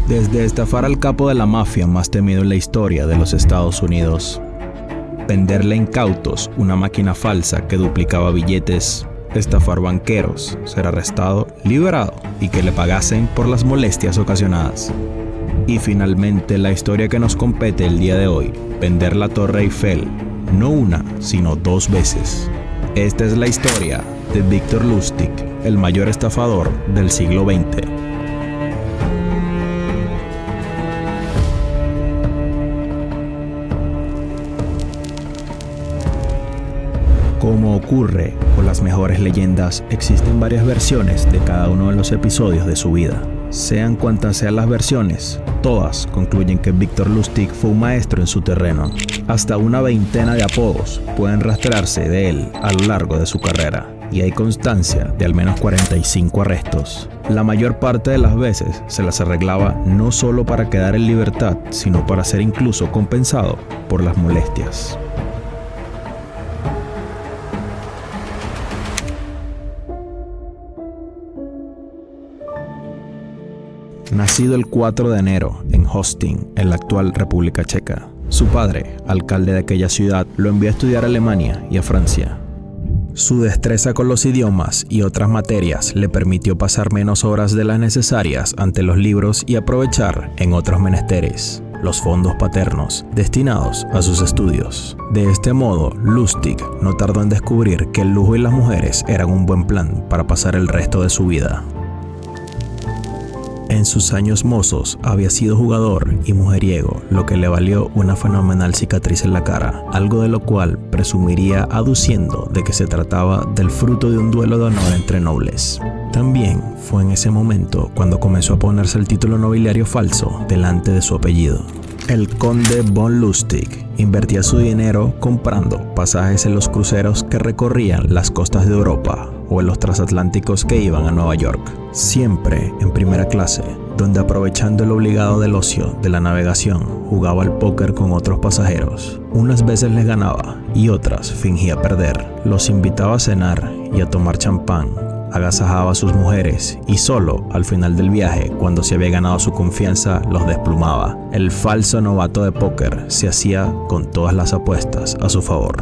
Desde estafar al capo de la mafia más temido en la historia de los Estados Unidos, venderle a incautos una máquina falsa que duplicaba billetes, estafar banqueros, ser arrestado, liberado y que le pagasen por las molestias ocasionadas. Y finalmente la historia que nos compete el día de hoy, vender la Torre Eiffel, no una, sino 2 veces. Esta es la historia de Victor Lustig, el mayor estafador del siglo XX. Como ocurre con las mejores leyendas, existen varias versiones de cada uno de los episodios de su vida. Sean cuantas sean las versiones, todas concluyen que Victor Lustig fue un maestro en su terreno. Hasta una veintena de apodos pueden rastrearse de él a lo largo de su carrera, y hay constancia de al menos 45 arrestos. La mayor parte de las veces se las arreglaba no solo para quedar en libertad, sino para ser incluso compensado por las molestias. Nacido el 4 de enero en Hosting, en la actual República Checa. Su padre, alcalde de aquella ciudad, lo envió a estudiar a Alemania y a Francia. Su destreza con los idiomas y otras materias le permitió pasar menos horas de las necesarias ante los libros y aprovechar en otros menesteres los fondos paternos destinados a sus estudios. De este modo, Lustig no tardó en descubrir que el lujo y las mujeres eran un buen plan para pasar el resto de su vida. En sus años mozos había sido jugador y mujeriego, lo que le valió una fenomenal cicatriz en la cara, algo de lo cual presumiría aduciendo de que se trataba del fruto de un duelo de honor entre nobles. También fue en ese momento cuando comenzó a ponerse el título nobiliario falso delante de su apellido. El conde von Lustig invertía su dinero comprando pasajes en los cruceros que recorrían las costas de Europa o en los transatlánticos que iban a Nueva York, siempre en primera clase, donde aprovechando el obligado del ocio de la navegación, jugaba al póker con otros pasajeros. Unas veces les ganaba y otras fingía perder. Los invitaba a cenar y a tomar champán, agasajaba a sus mujeres y solo al final del viaje, cuando se había ganado su confianza, los desplumaba. El falso novato de póker se hacía con todas las apuestas a su favor.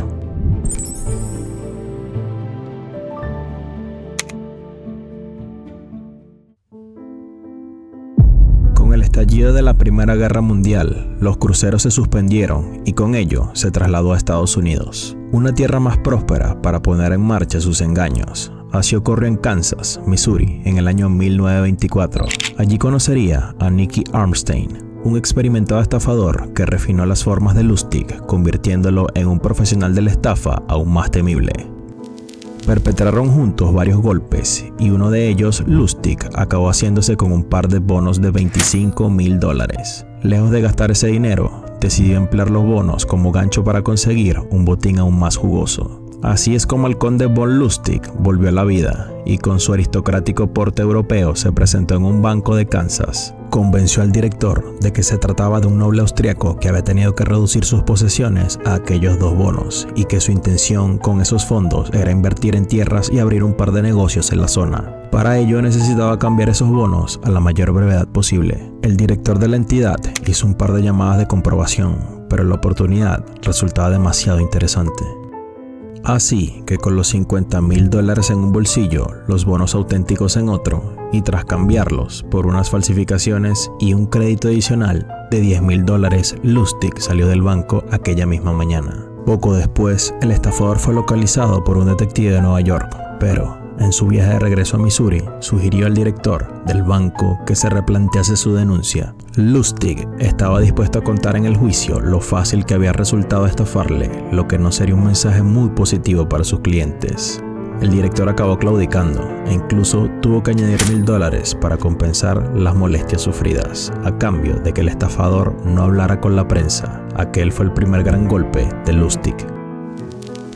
Con el estallido de la Primera Guerra Mundial, los cruceros se suspendieron y con ello se trasladó a Estados Unidos, una tierra más próspera para poner en marcha sus engaños. Así ocurrió en Kansas, Missouri, en el año 1924. Allí conocería a Nicky Armstein, un experimentado estafador que refinó las formas de Lustig, convirtiéndolo en un profesional de la estafa aún más temible. Perpetraron juntos varios golpes y uno de ellos, Lustig, acabó haciéndose con un par de bonos de $25,000. Lejos de gastar ese dinero, decidió emplear los bonos como gancho para conseguir un botín aún más jugoso. Así es como el conde von Lustig volvió a la vida y con su aristocrático porte europeo se presentó en un banco de Kansas. Convenció al director de que se trataba de un noble austriaco que había tenido que reducir sus posesiones a aquellos 2 bonos y que su intención con esos fondos era invertir en tierras y abrir un par de negocios en la zona. Para ello necesitaba cambiar esos bonos a la mayor brevedad posible. El director de la entidad hizo un par de llamadas de comprobación, pero la oportunidad resultaba demasiado interesante. Así que con los $50,000 en un bolsillo, los bonos auténticos en otro, y tras cambiarlos por unas falsificaciones y un crédito adicional de $10,000, Lustig salió del banco aquella misma mañana. Poco después, el estafador fue localizado por un detective de Nueva York, pero en su viaje de regreso a Missouri, sugirió al director del banco que se replantease su denuncia. Lustig estaba dispuesto a contar en el juicio lo fácil que había resultado estafarle, lo que no sería un mensaje muy positivo para sus clientes. El director acabó claudicando e incluso tuvo que añadir $1,000 para compensar las molestias sufridas, a cambio de que el estafador no hablara con la prensa. Aquel fue el primer gran golpe de Lustig.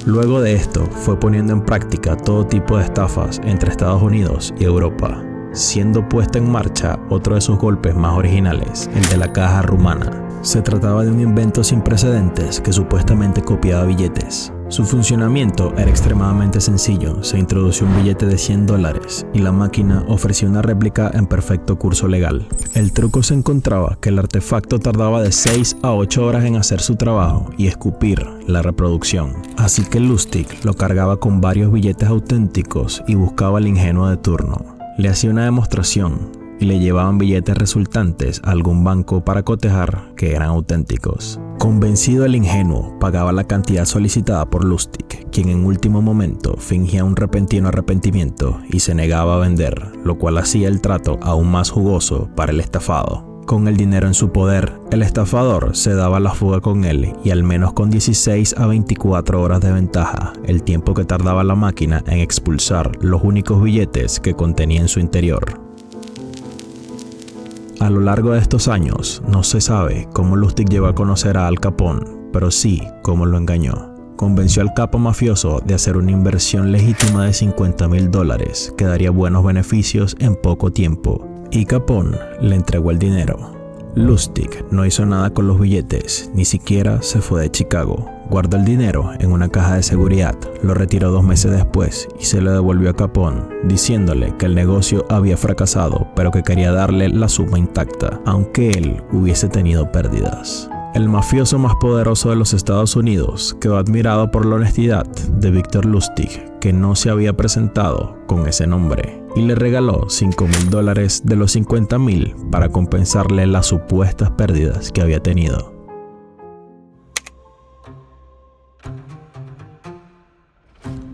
Luego de esto, fue poniendo en práctica todo tipo de estafas entre Estados Unidos y Europa, siendo puesta en marcha otro de sus golpes más originales, el de la caja rumana. Se trataba de un invento sin precedentes que supuestamente copiaba billetes. Su funcionamiento era extremadamente sencillo. Se introdució un billete de $100 y la máquina ofrecía una réplica en perfecto curso legal. El truco se encontraba que el artefacto tardaba de 6 a 8 horas en hacer su trabajo y escupir la reproducción. Así que Lustig lo cargaba con varios billetes auténticos y buscaba al ingenuo de turno. Le hacía una demostración y le llevaban billetes resultantes a algún banco para cotejar que eran auténticos. Convencido, el ingenuo pagaba la cantidad solicitada por Lustig, quien en último momento fingía un repentino arrepentimiento y se negaba a vender, lo cual hacía el trato aún más jugoso para el estafado. Con el dinero en su poder, el estafador se daba la fuga con él y al menos con 16 a 24 horas de ventaja, el tiempo que tardaba la máquina en expulsar los únicos billetes que contenía en su interior. A lo largo de estos años, no se sabe cómo Lustig llegó a conocer a Al Capone, pero sí cómo lo engañó. Convenció al capo mafioso de hacer una inversión legítima de $50,000 que daría buenos beneficios en poco tiempo, y Capone le entregó el dinero. Lustig no hizo nada con los billetes, ni siquiera se fue de Chicago. Guardó el dinero en una caja de seguridad, lo retiró 2 meses después y se lo devolvió a Capone, diciéndole que el negocio había fracasado, pero que quería darle la suma intacta, aunque él hubiese tenido pérdidas. El mafioso más poderoso de los Estados Unidos quedó admirado por la honestidad de Victor Lustig, que no se había presentado con ese nombre, y le regaló $5,000 de los $50,000 para compensarle las supuestas pérdidas que había tenido.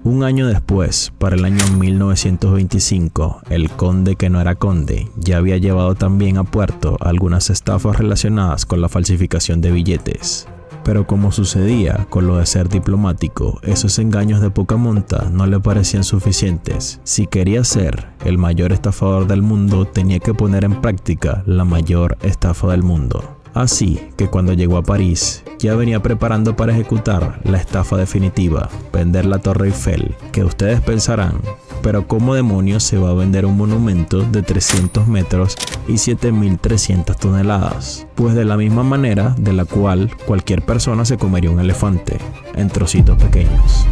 Un año después, para el año 1925, el conde que no era conde ya había llevado también a puerto algunas estafas relacionadas con la falsificación de billetes. Pero como sucedía con lo de ser diplomático, esos engaños de poca monta no le parecían suficientes. Si quería ser el mayor estafador del mundo, tenía que poner en práctica la mayor estafa del mundo. Así que cuando llegó a París, ya venía preparando para ejecutar la estafa definitiva, vender la Torre Eiffel, que ustedes pensarán, pero ¿cómo demonios se va a vender un monumento de 300 metros y 7.300 toneladas? Pues de la misma manera de la cual cualquier persona se comería un elefante, en trocitos pequeños.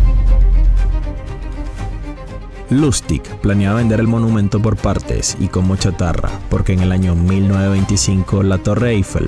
Lustig planeaba vender el monumento por partes y como chatarra, porque en el año 1925 la Torre Eiffel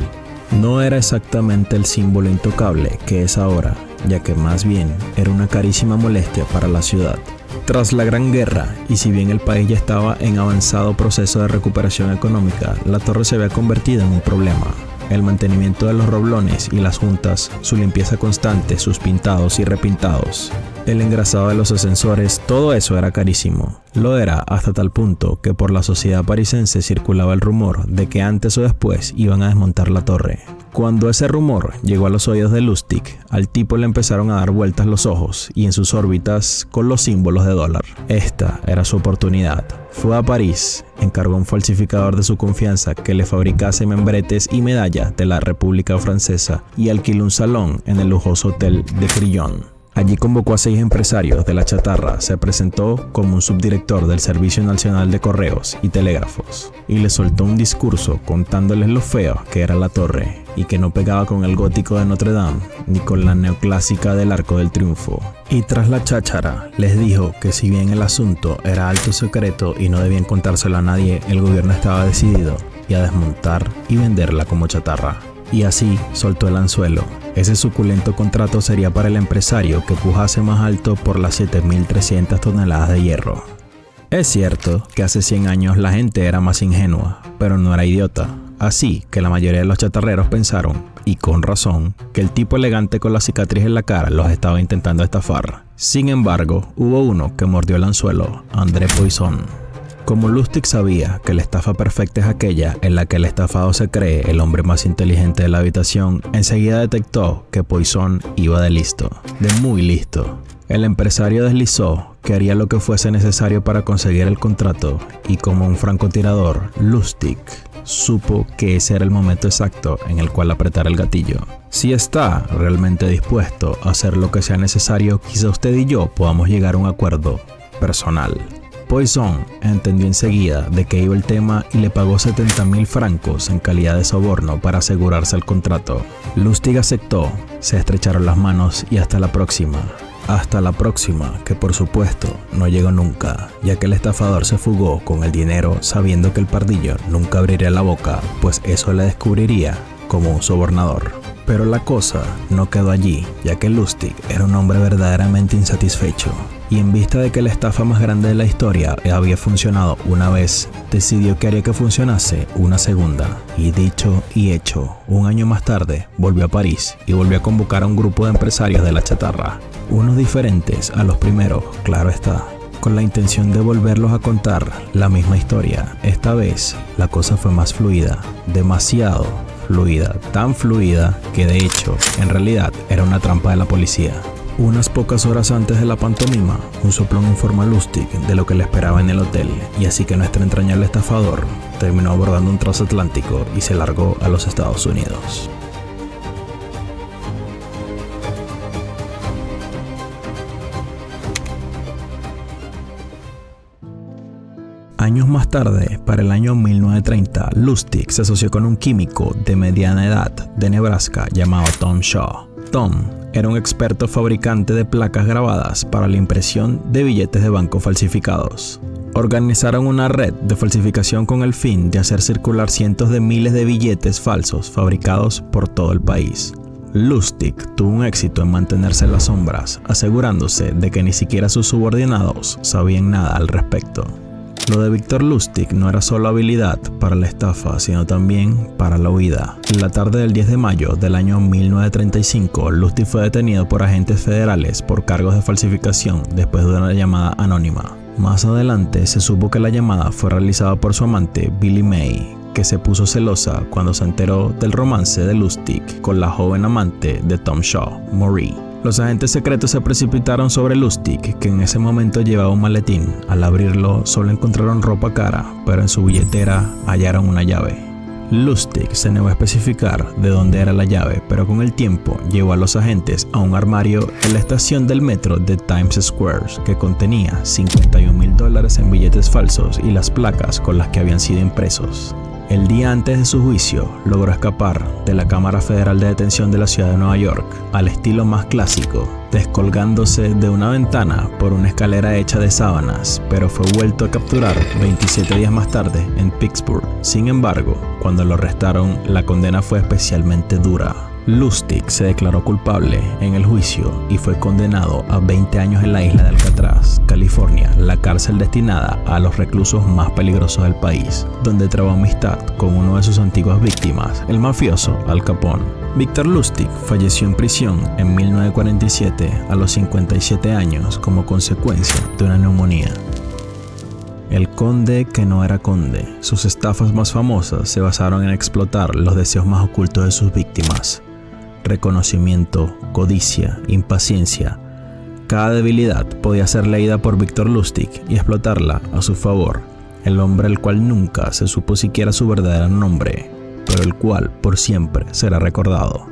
no era exactamente el símbolo intocable que es ahora, ya que más bien era una carísima molestia para la ciudad. Tras la Gran Guerra, y si bien el país ya estaba en avanzado proceso de recuperación económica, la torre se había convertido en un problema. El mantenimiento de los roblones y las juntas, su limpieza constante, sus pintados y repintados, el engrasado de los ascensores, todo eso era carísimo. Lo era hasta tal punto que por la sociedad parisense circulaba el rumor de que antes o después iban a desmontar la torre. Cuando ese rumor llegó a los oídos de Lustig, al tipo le empezaron a dar vueltas los ojos y en sus órbitas con los símbolos de dólar. Esta era su oportunidad. Fue a París, encargó a un falsificador de su confianza que le fabricase membretes y medallas de la República Francesa y alquiló un salón en el lujoso hotel de Crillon. Allí convocó a 6 empresarios de la chatarra, se presentó como un subdirector del Servicio Nacional de Correos y Telégrafos y le soltó un discurso contándoles lo feo que era la torre y que no pegaba con el gótico de Notre Dame ni con la neoclásica del Arco del Triunfo. Y tras la cháchara les dijo que si bien el asunto era alto secreto y no debían contárselo a nadie, el gobierno estaba decidido a desmontar y venderla como chatarra. Y así soltó el anzuelo. Ese suculento contrato sería para el empresario que pujase más alto por las 7.300 toneladas de hierro. Es cierto que hace 100 años la gente era más ingenua, pero no era idiota. Así que la mayoría de los chatarreros pensaron, y con razón, que el tipo elegante con la cicatriz en la cara los estaba intentando estafar. Sin embargo, hubo uno que mordió el anzuelo, André Poisson. Como Lustig sabía que la estafa perfecta es aquella en la que el estafado se cree el hombre más inteligente de la habitación, enseguida detectó que Poisson iba de listo, de muy listo. El empresario deslizó que haría lo que fuese necesario para conseguir el contrato y como un francotirador, Lustig supo que ese era el momento exacto en el cual apretar el gatillo. Si está realmente dispuesto a hacer lo que sea necesario, quizá usted y yo podamos llegar a un acuerdo personal. Poisson entendió enseguida de qué iba el tema y le pagó 70.000 francos en calidad de soborno para asegurarse el contrato. Lustig aceptó, se estrecharon las manos y hasta la próxima. Hasta la próxima, que por supuesto no llegó nunca, ya que el estafador se fugó con el dinero sabiendo que el pardillo nunca abriría la boca, pues eso le descubriría como un sobornador. Pero la cosa no quedó allí, ya que Lustig era un hombre verdaderamente insatisfecho. Y en vista de que la estafa más grande de la historia había funcionado una vez, decidió que haría que funcionase una segunda. Y dicho y hecho, un año más tarde volvió a París y volvió a convocar a un grupo de empresarios de la chatarra. Unos diferentes a los primeros, claro está, con la intención de volverlos a contar la misma historia. Esta vez la cosa fue más fluida, demasiado fluida, tan fluida que de hecho, en realidad, era una trampa de la policía. Unas pocas horas antes de la pantomima, un soplón informa a Lustig de lo que le esperaba en el hotel, y así que nuestro entrañable estafador terminó abordando un transatlántico y se largó a los Estados Unidos. Años más tarde, para el año 1930, Lustig se asoció con un químico de mediana edad de Nebraska llamado Tom Shaw. Tom era un experto fabricante de placas grabadas para la impresión de billetes de banco falsificados. Organizaron una red de falsificación con el fin de hacer circular cientos de miles de billetes falsos fabricados por todo el país. Lustig tuvo un éxito en mantenerse en las sombras, asegurándose de que ni siquiera sus subordinados sabían nada al respecto. Lo de Victor Lustig no era solo habilidad para la estafa, sino también para la huida. En la tarde del 10 de mayo del año 1935, Lustig fue detenido por agentes federales por cargos de falsificación después de una llamada anónima. Más adelante se supo que la llamada fue realizada por su amante Billie May, que se puso celosa cuando se enteró del romance de Lustig con la joven amante de Tom Shaw, Marie. Los agentes secretos se precipitaron sobre Lustig, que en ese momento llevaba un maletín. Al abrirlo, solo encontraron ropa cara, pero en su billetera hallaron una llave. Lustig se negó a especificar de dónde era la llave, pero con el tiempo llevó a los agentes a un armario en la estación del metro de Times Square que contenía $51,000 en billetes falsos y las placas con las que habían sido impresos. El día antes de su juicio, logró escapar de la Cámara Federal de Detención de la ciudad de Nueva York, al estilo más clásico, descolgándose de una ventana por una escalera hecha de sábanas, pero fue vuelto a capturar 27 días más tarde en Pittsburgh. Sin embargo, cuando lo arrestaron, la condena fue especialmente dura. Lustig se declaró culpable en el juicio y fue condenado a 20 años en la isla de Alcatraz, California, la cárcel destinada a los reclusos más peligrosos del país, donde trabó amistad con uno de sus antiguas víctimas, el mafioso Al Capone. Victor Lustig falleció en prisión en 1947 a los 57 años como consecuencia de una neumonía. El conde que no era conde. Sus estafas más famosas se basaron en explotar los deseos más ocultos de sus víctimas. Reconocimiento, codicia, impaciencia. Cada debilidad podía ser leída por Victor Lustig y explotarla a su favor. El hombre al cual nunca se supo siquiera su verdadero nombre, pero el cual por siempre será recordado.